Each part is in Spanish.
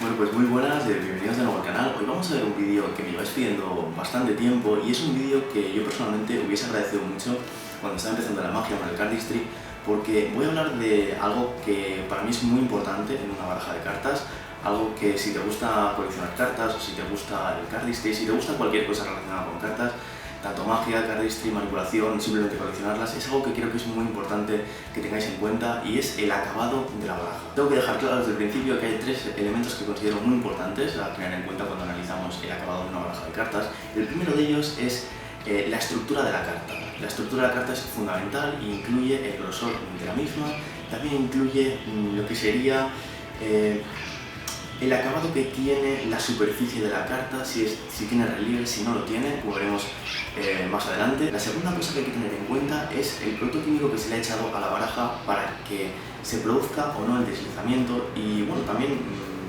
Bueno, pues muy buenas, bienvenidos de nuevo al canal. Hoy vamos a ver un vídeo que me lleváis pidiendo bastante tiempo y es un vídeo que yo personalmente hubiese agradecido mucho cuando estaba empezando la magia con el Cardistry, porque voy a hablar de algo que para mí es muy importante en una baraja de cartas, algo que si te gusta coleccionar cartas o si te gusta el Cardistry, si te gusta cualquier cosa relacionada con cartas, tanto magia, cardistry, manipulación, simplemente coleccionarlas, es algo que creo que es muy importante que tengáis en cuenta y es el acabado de la baraja. Tengo que dejar claro desde el principio que hay tres elementos que considero muy importantes a tener en cuenta cuando analizamos el acabado de una baraja de cartas. El primero de ellos es la estructura de la carta. La estructura de la carta es fundamental e incluye el grosor de la misma, también incluye lo que sería el acabado que tiene la superficie de la carta, si tiene relieve, si no lo tiene, como veremos más adelante. La segunda cosa que hay que tener en cuenta es el producto químico que se le ha echado a la baraja para que se produzca o no el deslizamiento, y bueno, también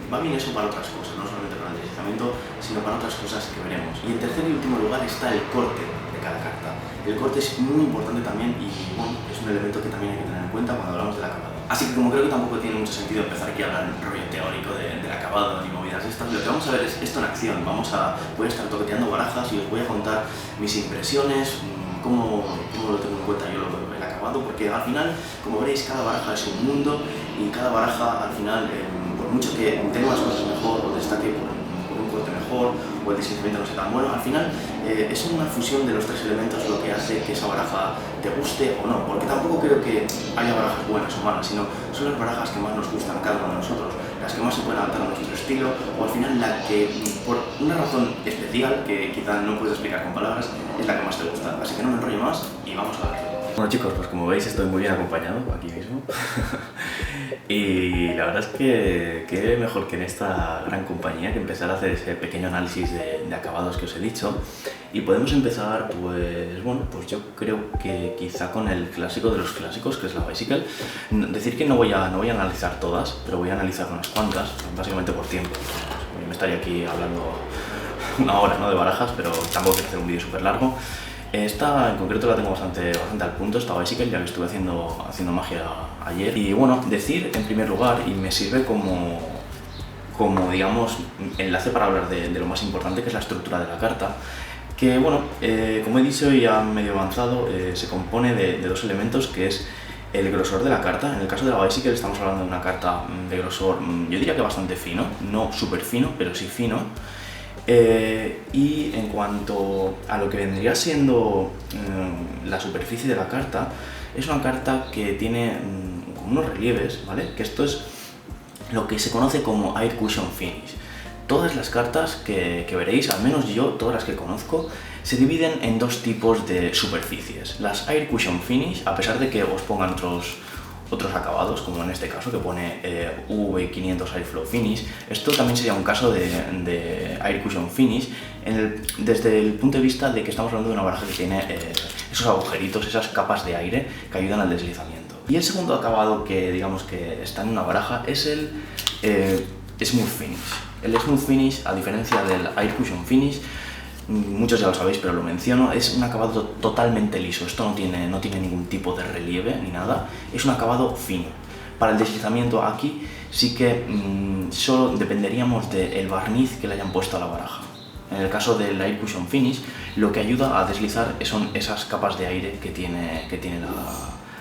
va bien eso para otras cosas, no solamente para el deslizamiento, sino para otras cosas que veremos. Y en tercer y último lugar está el corte de cada carta. El corte es muy importante también y bueno, es un elemento que también hay que tener en cuenta cuando hablamos del acabado. Así que como creo que tampoco tiene mucho sentido empezar aquí a hablar en rollo teórico del acabado ni movidas estas, lo que vamos a ver es esto en acción. Voy a estar toqueteando barajas y os voy a contar mis impresiones, cómo lo tengo en cuenta yo el acabado, porque al final, como veréis, cada baraja es un mundo y cada baraja al final, por mucho que tenga las cosas mejor o destaque por un corte mejor o el deslizamiento no sea tan bueno, al final es una fusión de los tres elementos lo que hace que esa baraja te guste o no, porque tampoco creo que haya barajas buenas o malas, sino son las barajas que más nos gustan cada uno de nosotros, las que más se pueden adaptar a nuestro estilo, o al final la que por una razón especial que quizá no puedo explicar con palabras es la que más te gusta. Así que no me enrollo más y vamos a darle. Bueno chicos, pues como veis estoy muy bien acompañado aquí mismo y la verdad es que qué mejor que en esta gran compañía que empezar a hacer ese pequeño análisis de acabados que os he dicho. Y podemos empezar, pues bueno, pues yo creo que quizá con el clásico de los clásicos, que es la Bicycle. Decir que no voy a analizar todas, pero voy a analizar unas cuantas, básicamente por tiempo. Me estaría aquí hablando una hora, ¿no?, de barajas, pero tampoco quiero hacer un vídeo súper largo. Esta en concreto la tengo bastante al punto, esta Bicycle, ya que estuve haciendo magia ayer. Y bueno, decir en primer lugar, y me sirve como digamos enlace para hablar de lo más importante, que es la estructura de la carta, que bueno, como he dicho y ya medio avanzado, se compone de dos elementos, que es el grosor de la carta. En el caso de la Bicycle estamos hablando de una carta de grosor, yo diría que bastante fino, no súper fino, pero sí fino. Y en cuanto a lo que vendría siendo la superficie de la carta, es una carta que tiene como unos relieves, ¿vale? Que esto es lo que se conoce como Air Cushion Finish. Todas las cartas que veréis, al menos yo, todas las que conozco, se dividen en dos tipos de superficies. Las Air Cushion Finish, a pesar de que os pongan otros acabados, como en este caso que pone V500 Airflow Finish, esto también sería un caso de Air Cushion Finish desde el punto de vista de que estamos hablando de una baraja que tiene esos agujeritos, esas capas de aire que ayudan al deslizamiento. Y el segundo acabado que digamos que está en una baraja es el Smooth Finish. El Smooth Finish, a diferencia del Air Cushion Finish, muchos ya lo sabéis, pero lo menciono, es un acabado totalmente liso. Esto no tiene ningún tipo de relieve ni nada, es un acabado fino. Para el deslizamiento aquí sí que solo dependeríamos del barniz que le hayan puesto a la baraja. En el caso del Air Cushion Finish, lo que ayuda a deslizar son esas capas de aire que tiene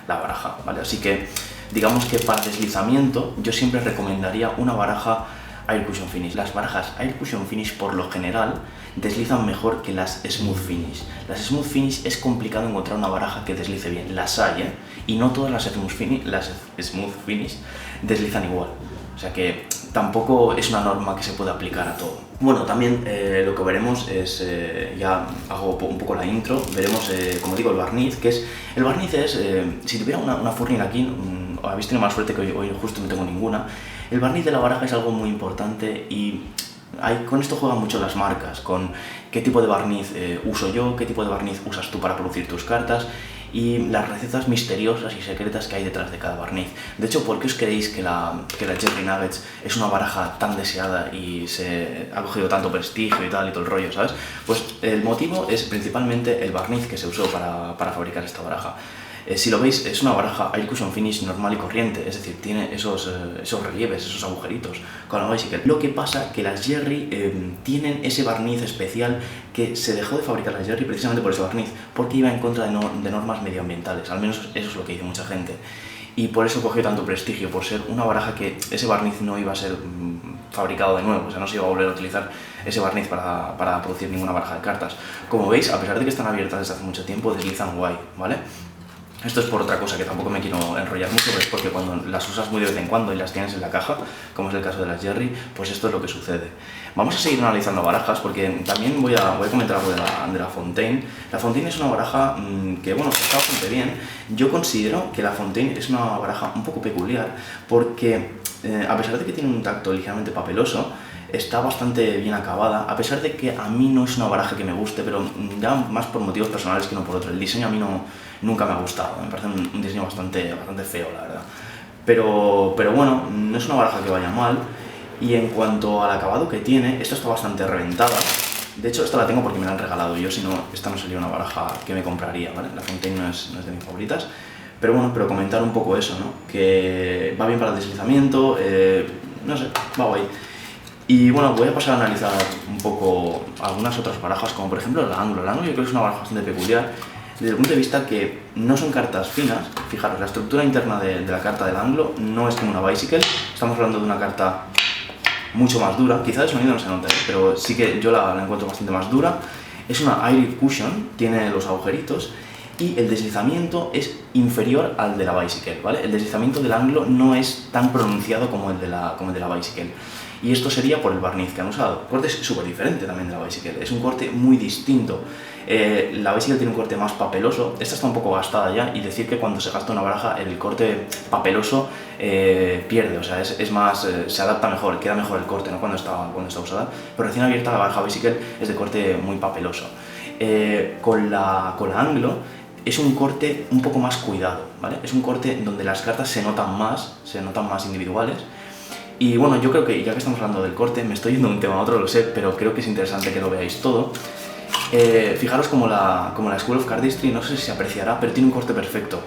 la baraja, ¿vale? Así que digamos que para deslizamiento yo siempre recomendaría una baraja Air Cushion Finish. Las barajas Air Cushion Finish por lo general deslizan mejor que las Smooth Finish. Las Smooth Finish es complicado encontrar una baraja que deslice bien. Las hay, y no todas las Smooth Finish deslizan igual. O sea que tampoco es una norma que se pueda aplicar a todo. Bueno, también lo que veremos es, ya hago un poco la intro, veremos, como digo, el barniz, que es... El barniz es, si tuviera una Furnier aquí, habéis tenido más suerte que hoy justo no tengo ninguna. El barniz de la baraja es algo muy importante y con esto juegan mucho las marcas, con qué tipo de barniz uso yo, qué tipo de barniz usas tú para producir tus cartas y las recetas misteriosas y secretas que hay detrás de cada barniz. De hecho, ¿por qué os creéis que la Jerry Nuggets es una baraja tan deseada y se ha cogido tanto prestigio y tal y todo el rollo, ¿sabes? Pues el motivo es principalmente el barniz que se usó para fabricar esta baraja. Si lo veis, es una baraja Air Cushion Finish normal y corriente, es decir, tiene esos relieves, esos agujeritos con la Bicycle. Lo que pasa que las Jerry tienen ese barniz especial que se dejó de fabricar las Jerry precisamente por ese barniz, porque iba en contra de normas medioambientales, al menos eso es lo que dice mucha gente. Y por eso cogió tanto prestigio, por ser una baraja que ese barniz no iba a ser fabricado de nuevo, o sea, no se iba a volver a utilizar ese barniz para producir ninguna baraja de cartas. Como veis, a pesar de que están abiertas desde hace mucho tiempo, deslizan guay, ¿vale? Esto es por otra cosa que tampoco me quiero enrollar mucho, pero es porque cuando las usas muy de vez en cuando y las tienes en la caja, como es el caso de las Jerry, pues esto es lo que sucede. Vamos a seguir analizando barajas porque también voy a comentar algo de la Fontaine. La Fontaine es una baraja que, bueno, está bastante bien. Yo considero que la Fontaine es una baraja un poco peculiar porque, a pesar de que tiene un tacto ligeramente papeloso, está bastante bien acabada, a pesar de que a mí no es una baraja que me guste, pero ya más por motivos personales que no por otro. El diseño a mí nunca me ha gustado, me parece un diseño bastante feo, la verdad. Pero bueno, no es una baraja que vaya mal, y en cuanto al acabado que tiene, esta está bastante reventada. De hecho, esta la tengo porque me la han regalado yo, si no, esta no sería una baraja que me compraría, ¿vale? La Fontaine no es de mis favoritas. Pero bueno, comentar un poco eso, ¿no? Que va bien para el deslizamiento, no sé, va guay. Y bueno, voy a pasar a analizar un poco algunas otras barajas, como por ejemplo el Anglo. El Anglo yo creo que es una baraja bastante peculiar, desde el punto de vista que no son cartas finas. Fijaros, la estructura interna de la carta del Anglo no es como una Bicycle, estamos hablando de una carta mucho más dura, quizá el sonido no se note, pero sí que yo la encuentro bastante más dura. Es una Air Cushion, tiene los agujeritos, y el deslizamiento es inferior al de la Bicycle, ¿vale? El deslizamiento del Anglo no es tan pronunciado como el de la Bicycle. Y esto sería por el barniz que han usado. El corte es súper diferente también de la Bicycle, es un corte muy distinto. La Bicycle tiene un corte más papeloso, esta está un poco gastada ya, y decir que cuando se gasta una baraja el corte papeloso pierde, o sea, es más, se adapta mejor, queda mejor el corte, ¿no? cuando está usada. Pero recién abierta la baraja Bicycle es de corte muy papeloso. Con la Anglo es un corte un poco más cuidado, ¿vale? Es un corte donde las cartas se notan más individuales. Y bueno, yo creo que ya que estamos hablando del corte, me estoy yendo de un tema a otro, lo sé, pero creo que es interesante que lo veáis todo. Fijaros como la School of Cardistry, no sé si se apreciará, pero tiene un corte perfecto.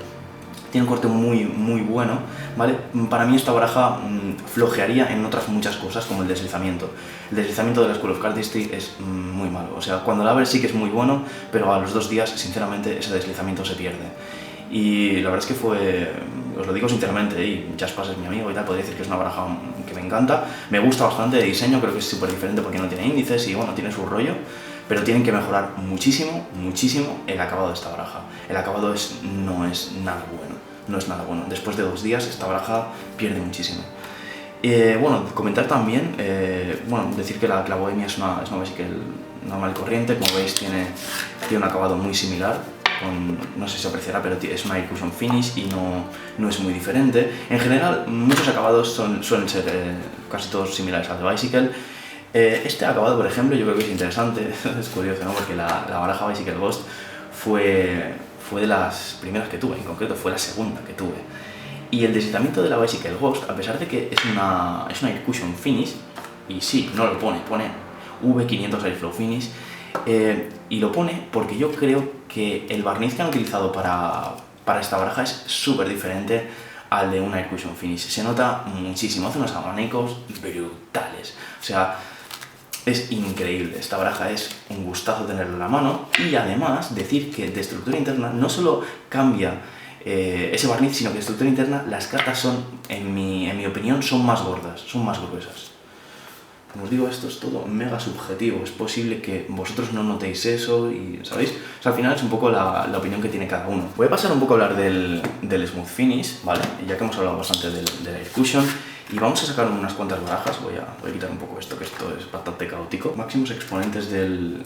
Tiene un corte muy bueno, ¿vale? Para mí esta baraja flojearía en otras muchas cosas, como el deslizamiento. El deslizamiento de la School of Cardistry es muy malo, o sea, cuando la abres sí que es muy bueno, pero a los 2 días, sinceramente, ese deslizamiento se pierde. Y la verdad es que os lo digo sinceramente, y Jaspas es mi amigo y tal, podría decir que es una baraja que me encanta, me gusta bastante de diseño, creo que es súper diferente porque no tiene índices y bueno, tiene su rollo, pero tienen que mejorar muchísimo el acabado de esta baraja. El acabado no es nada bueno, después de 2 días esta baraja pierde muchísimo. Bueno, comentar también, decir que la Bohemia es una Bicycle normal y corriente, como veis tiene un acabado muy similar. No sé si se apreciará, pero es una Air Cushion Finish y no es muy diferente. En general, muchos acabados suelen ser casi todos similares al de Bicycle. Este acabado, por ejemplo, yo creo que es interesante, es curioso, ¿no? Porque la baraja Bicycle Ghost fue de las primeras que tuve, en concreto fue la segunda que tuve. Y el deslizamiento de la Bicycle Ghost, a pesar de que es una Air Cushion Finish, y sí, no lo pone V500 Airflow Finish, y lo pone porque yo creo que el barniz que han utilizado para esta baraja es súper diferente al de una Air Cushion Finish. Se nota muchísimo, hace unos abanicos brutales. O sea, es increíble. Esta baraja es un gustazo tenerla en la mano. Y además, decir que de estructura interna no solo cambia ese barniz, sino que de estructura interna las cartas son, en mi opinión, son más gordas, son más gruesas. Como os digo, esto es todo mega subjetivo, es posible que vosotros no notéis eso y, ¿sabéis? O sea, al final es un poco la opinión que tiene cada uno. Voy a pasar un poco a hablar del Smooth Finish, ¿vale? Ya que hemos hablado bastante del Air Cushion, y vamos a sacar unas cuantas barajas. Voy a quitar un poco esto, que esto es bastante caótico. Máximos exponentes del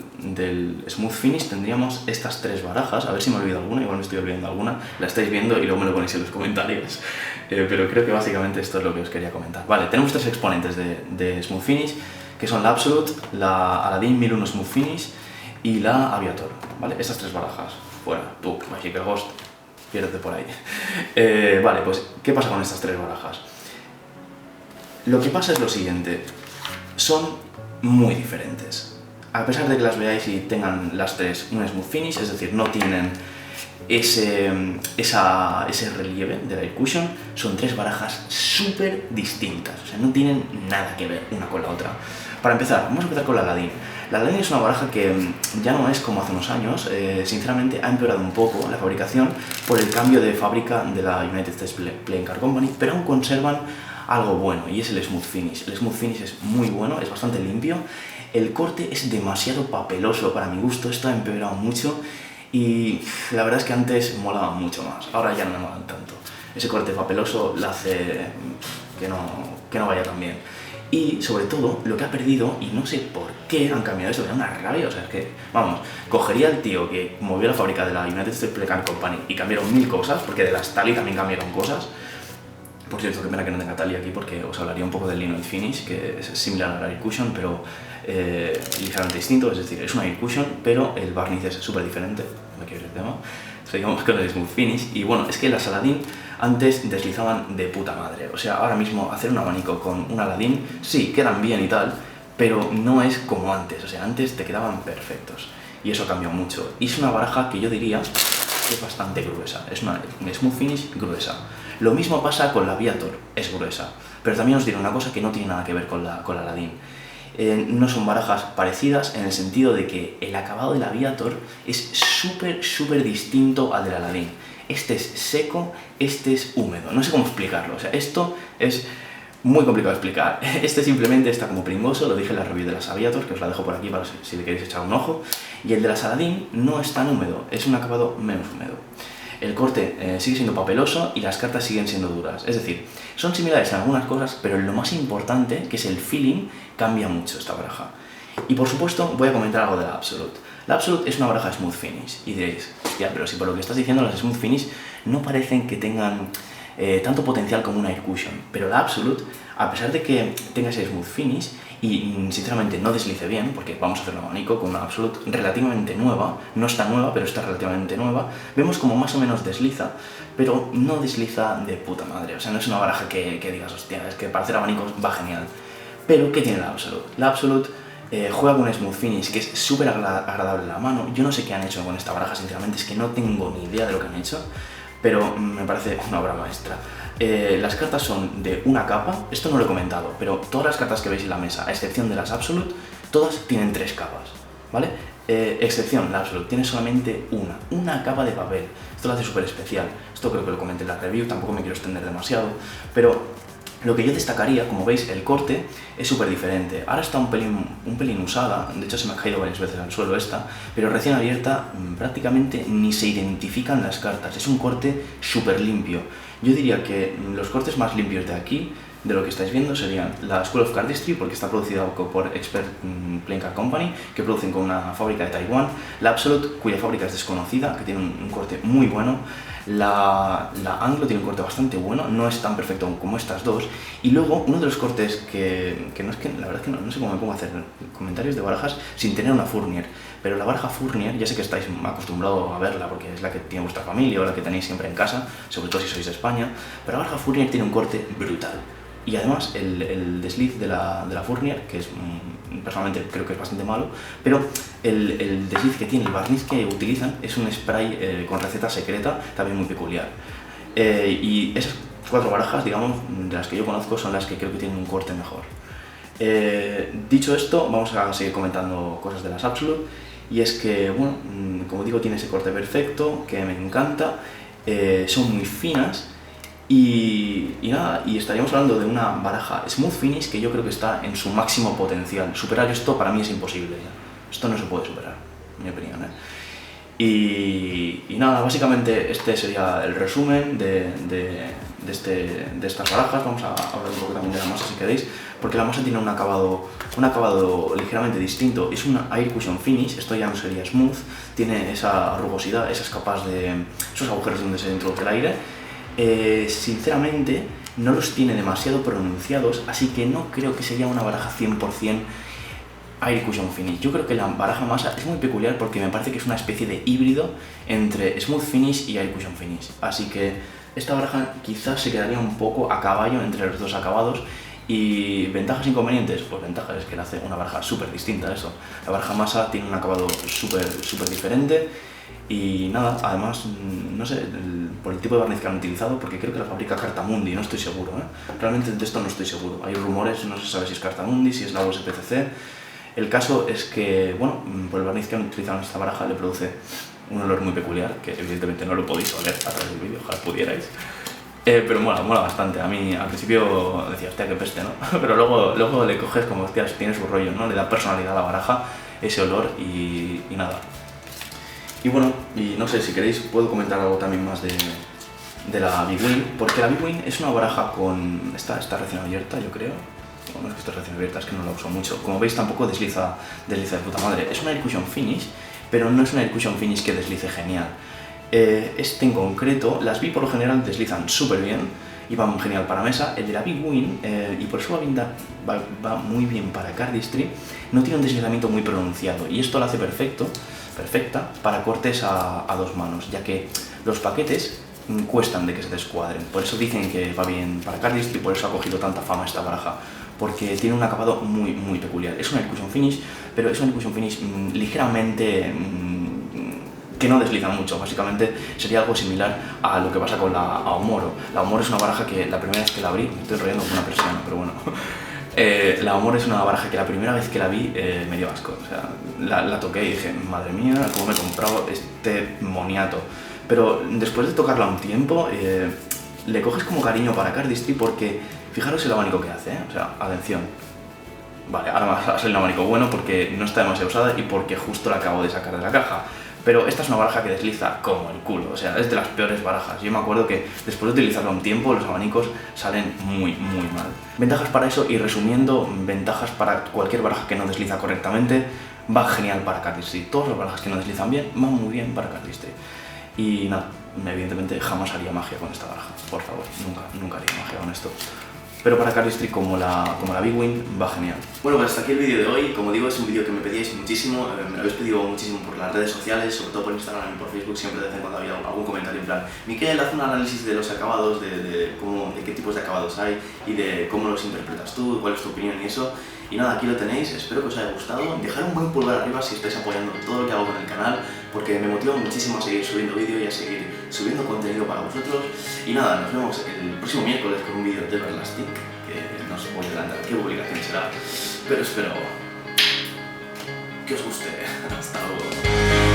Smooth Finish tendríamos estas 3 barajas, a ver si me olvido alguna, igual me estoy olvidando alguna, la estáis viendo y luego me lo ponéis en los comentarios. Pero creo que básicamente esto es lo que os quería comentar. Vale, tenemos 3 exponentes de Smooth Finish, que son la Absolute, la Aladdin 1001 Smooth Finish y la Aviator, ¿vale? Estas 3 barajas, fuera, tú, Bicycle Ghost, piérdete por ahí. Vale, pues, ¿qué pasa con estas 3 barajas? Lo que pasa es lo siguiente, son muy diferentes. A pesar de que las veáis y tengan las 3 un Smooth Finish, es decir, no tienen ese relieve del Air Cushion, son tres barajas súper distintas, o sea, no tienen nada que ver una con la otra. Para empezar, vamos a empezar con la Aladdin. La Aladdin es una baraja que ya no es como hace unos años, sinceramente ha empeorado un poco la fabricación por el cambio de fábrica de la United States Playing Card Company, pero aún conservan algo bueno, y es el Smooth Finish. El Smooth Finish es muy bueno, es bastante limpio, el corte es demasiado papeloso para mi gusto, esto ha empeorado mucho, y la verdad es que antes molaba mucho más, ahora ya no me molan tanto. Ese corte papeloso lo hace que no vaya tan bien. Y sobre todo, lo que ha perdido, y no sé por qué han cambiado esto, me da una rabia, o sea, es que, vamos, cogería al tío que movió la fábrica de la United States Playing Card Company y cambiaron 1000 cosas, porque de las Tali también cambiaron cosas. Por cierto, qué pena que no tenga Tali aquí, porque os hablaría un poco del Linoid Finish, que es similar al Air Cushion, pero ligeramente distinto, es decir, es un Air Cushion, pero el barniz es súper diferente, no quiero ir el tema. Seguimos con el Smooth Finish, y bueno, es que las Aladdin antes deslizaban de puta madre, o sea, ahora mismo hacer un abanico con un Aladdin, sí, quedan bien y tal, pero no es como antes, o sea, antes te quedaban perfectos, y eso cambió mucho, y es una baraja que yo diría que es bastante gruesa, es una Smooth Finish gruesa. Lo mismo pasa con la Aviator, es gruesa, pero también os diré una cosa que no tiene nada que ver con la Aladdin. No son barajas parecidas en el sentido de que el acabado del Aviator es súper distinto al del Aladdin. Este es seco, este es húmedo, no sé cómo explicarlo, o sea, esto es muy complicado de explicar. Este simplemente está como pringoso, lo dije en la review de las Aviator, que os la dejo por aquí para si le queréis echar un ojo, y el de las Aladdin no es tan húmedo, es un acabado menos húmedo. El corte sigue siendo papeloso y las cartas siguen siendo duras, es decir, son similares en algunas cosas, pero lo más importante, que es el feeling, cambia mucho esta baraja. Y por supuesto voy a comentar algo de la Absolute. La Absolute es una baraja Smooth Finish, y diréis, hostia, pero si por lo que estás diciendo las Smooth Finish no parecen que tengan tanto potencial como una Air Cushion, pero la Absolute, a pesar de que tenga ese Smooth Finish y sinceramente no deslice bien, porque vamos a hacer un abanico con una Absolute relativamente nueva, no está nueva, pero está relativamente nueva, vemos como más o menos desliza, pero no desliza de puta madre, o sea, no es una baraja que digas, hostia, es que para hacer abanicos va genial. Pero, ¿qué tiene la Absolute? La Absolute juega con un Smooth Finish que es súper agradable en la mano. Yo no sé qué han hecho con esta baraja, sinceramente, es que no tengo ni idea de lo que han hecho, pero me parece una obra maestra. Las cartas son de una capa, esto no lo he comentado, pero todas las cartas que veis en la mesa, a excepción de las Absolute, todas tienen 3 capas, ¿vale? Excepción, la Absolute tiene solamente una capa de papel, esto lo hace súper especial, esto creo que lo comenté en la review, tampoco me quiero extender demasiado, pero lo que yo destacaría, como veis, el corte es súper diferente. Ahora está un pelín usada, de hecho se me ha caído varias veces al suelo esta, pero recién abierta prácticamente ni se identifican las cartas, es un corte súper limpio. Yo diría que los cortes más limpios de aquí, de lo que estáis viendo, serían la School of Cardistry, porque está producida por Expert Playing Card Company, que producen con una fábrica de Taiwán, la Absolute, cuya fábrica es desconocida, que tiene un corte muy bueno, la Anglo tiene un corte bastante bueno, no es tan perfecto como estas dos, y luego uno de los cortes que no es que, la verdad es que no sé cómo me pongo a hacer comentarios de barajas sin tener una Fournier, pero la baraja Fournier, ya sé que estáis acostumbrados a verla porque es la que tiene vuestra familia o la que tenéis siempre en casa, sobre todo si sois de España, pero la baraja Fournier tiene un corte brutal. Y además el desliz de la Fournier, que es personalmente creo que es bastante malo, pero el desliz que tiene, el barniz que utilizan es un spray con receta secreta, también muy peculiar. Y esas 4 barajas, digamos, de las que yo conozco, son las que creo que tienen un corte mejor. Dicho esto, vamos a seguir comentando cosas de las Absolute, y es que, bueno, como digo, tiene ese corte perfecto, que me encanta, son muy finas, y nada, y estaríamos hablando de una baraja Smooth Finish que yo creo que está en su máximo potencial. Superar esto para mí es imposible, ¿ya? Esto no se puede superar, en mi opinión, ¿eh? Y nada, básicamente este sería el resumen de estas barajas. Vamos a hablar un poco también de la masa si queréis, porque la masa tiene un acabado ligeramente distinto. Es una Air Cushion Finish, esto ya no sería smooth, tiene esa rugosidad, esas capas esos agujeros donde se introduce el aire. Sinceramente no los tiene demasiado pronunciados, así que no creo que sería una baraja 100% Air Cushion Finish. Yo creo que la baraja masa es muy peculiar porque me parece que es una especie de híbrido entre Smooth Finish y Air Cushion Finish, así que esta baraja quizás se quedaría un poco a caballo entre los dos acabados. Y ventajas e inconvenientes, pues ventajas es que le hace una baraja súper distinta a eso. La baraja masa tiene un acabado súper diferente. Y nada, además, no sé, por el tipo de barniz que han utilizado, porque creo que la fabrica Cartamundi, no estoy seguro, ¿eh? Realmente de esto no estoy seguro. Hay rumores, no se sabe si es Cartamundi, si es la USPCC. El caso es que, bueno, por el barniz que han utilizado en esta baraja le produce un olor muy peculiar, que evidentemente no lo podéis oler a través del vídeo, ojalá pudierais. Pero mola bastante. A mí al principio decía, hostia, qué peste, ¿no? Pero luego le coges como, hostia, tiene su rollo, ¿no? Le da personalidad a la baraja, ese olor y nada. Y bueno, y no sé, si queréis puedo comentar algo también más de la Big Win, porque la Big Win es una baraja con... Está recién abierta, yo creo. Bueno, no es que esté recién abierta, es que no la uso mucho. Como veis, tampoco desliza de puta madre. Es una Air Cushion Finish, pero no es una Air Cushion Finish que deslice genial. Este en concreto, las B por lo general deslizan súper bien y van genial para mesa. El de la Big Win, y por eso va muy bien para cardistry, no tiene un deslizamiento muy pronunciado y esto lo hace perfecta para cortes a dos manos, ya que los paquetes cuestan de que se descuadren. Por eso dicen que va bien para cardistry y por eso ha cogido tanta fama esta baraja, porque tiene un acabado muy peculiar. Es una Air Cushion Finish, pero es una Air Cushion Finish ligeramente... que no desliza mucho. Básicamente sería algo similar a lo que pasa con la Aomoro. La Aomoro es una baraja que la primera vez que la abrí, me estoy enrollando con una persiana, pero bueno. La Aomoro es una baraja que la primera vez que la vi me dio asco. O sea, la toqué y dije, madre mía, cómo me he comprado este moniato. Pero después de tocarla un tiempo, le coges como cariño para cardistry porque fijaros el abanico que hace, ¿eh? O sea, atención. Vale, ahora va a salir un abanico bueno porque no está demasiado usada y porque justo la acabo de sacar de la caja. Pero esta es una baraja que desliza como el culo, o sea, es de las peores barajas. Yo me acuerdo que después de utilizarla un tiempo, los abanicos salen muy mal. Ventajas para eso, y resumiendo, ventajas para cualquier baraja que no desliza correctamente, va genial para cardistry. Todas las barajas que no deslizan bien, van muy bien para cardistry. Y nada, evidentemente jamás haría magia con esta baraja, por favor, nunca haría magia con esto. Pero para cardistry como la Big Win va genial. Bueno, pues hasta aquí el vídeo de hoy. Como digo, es un vídeo que me pedíais muchísimo, me lo habéis pedido muchísimo por las redes sociales, sobre todo por Instagram y por Facebook. Siempre de vez en cuando había algún comentario en plan, Miquel, haz un análisis de los acabados, de qué tipos de acabados hay y de cómo los interpretas tú, cuál es tu opinión y eso. Y nada, aquí lo tenéis, espero que os haya gustado. Dejad un buen pulgar arriba si estáis apoyando todo lo que hago con el canal, porque me motiva muchísimo a seguir subiendo vídeo y a seguir subiendo contenido para vosotros. Y nada, nos vemos el próximo miércoles con un vídeo de Everlasting, que no os voy a adelantar qué publicación será, pero espero que os guste. Hasta luego.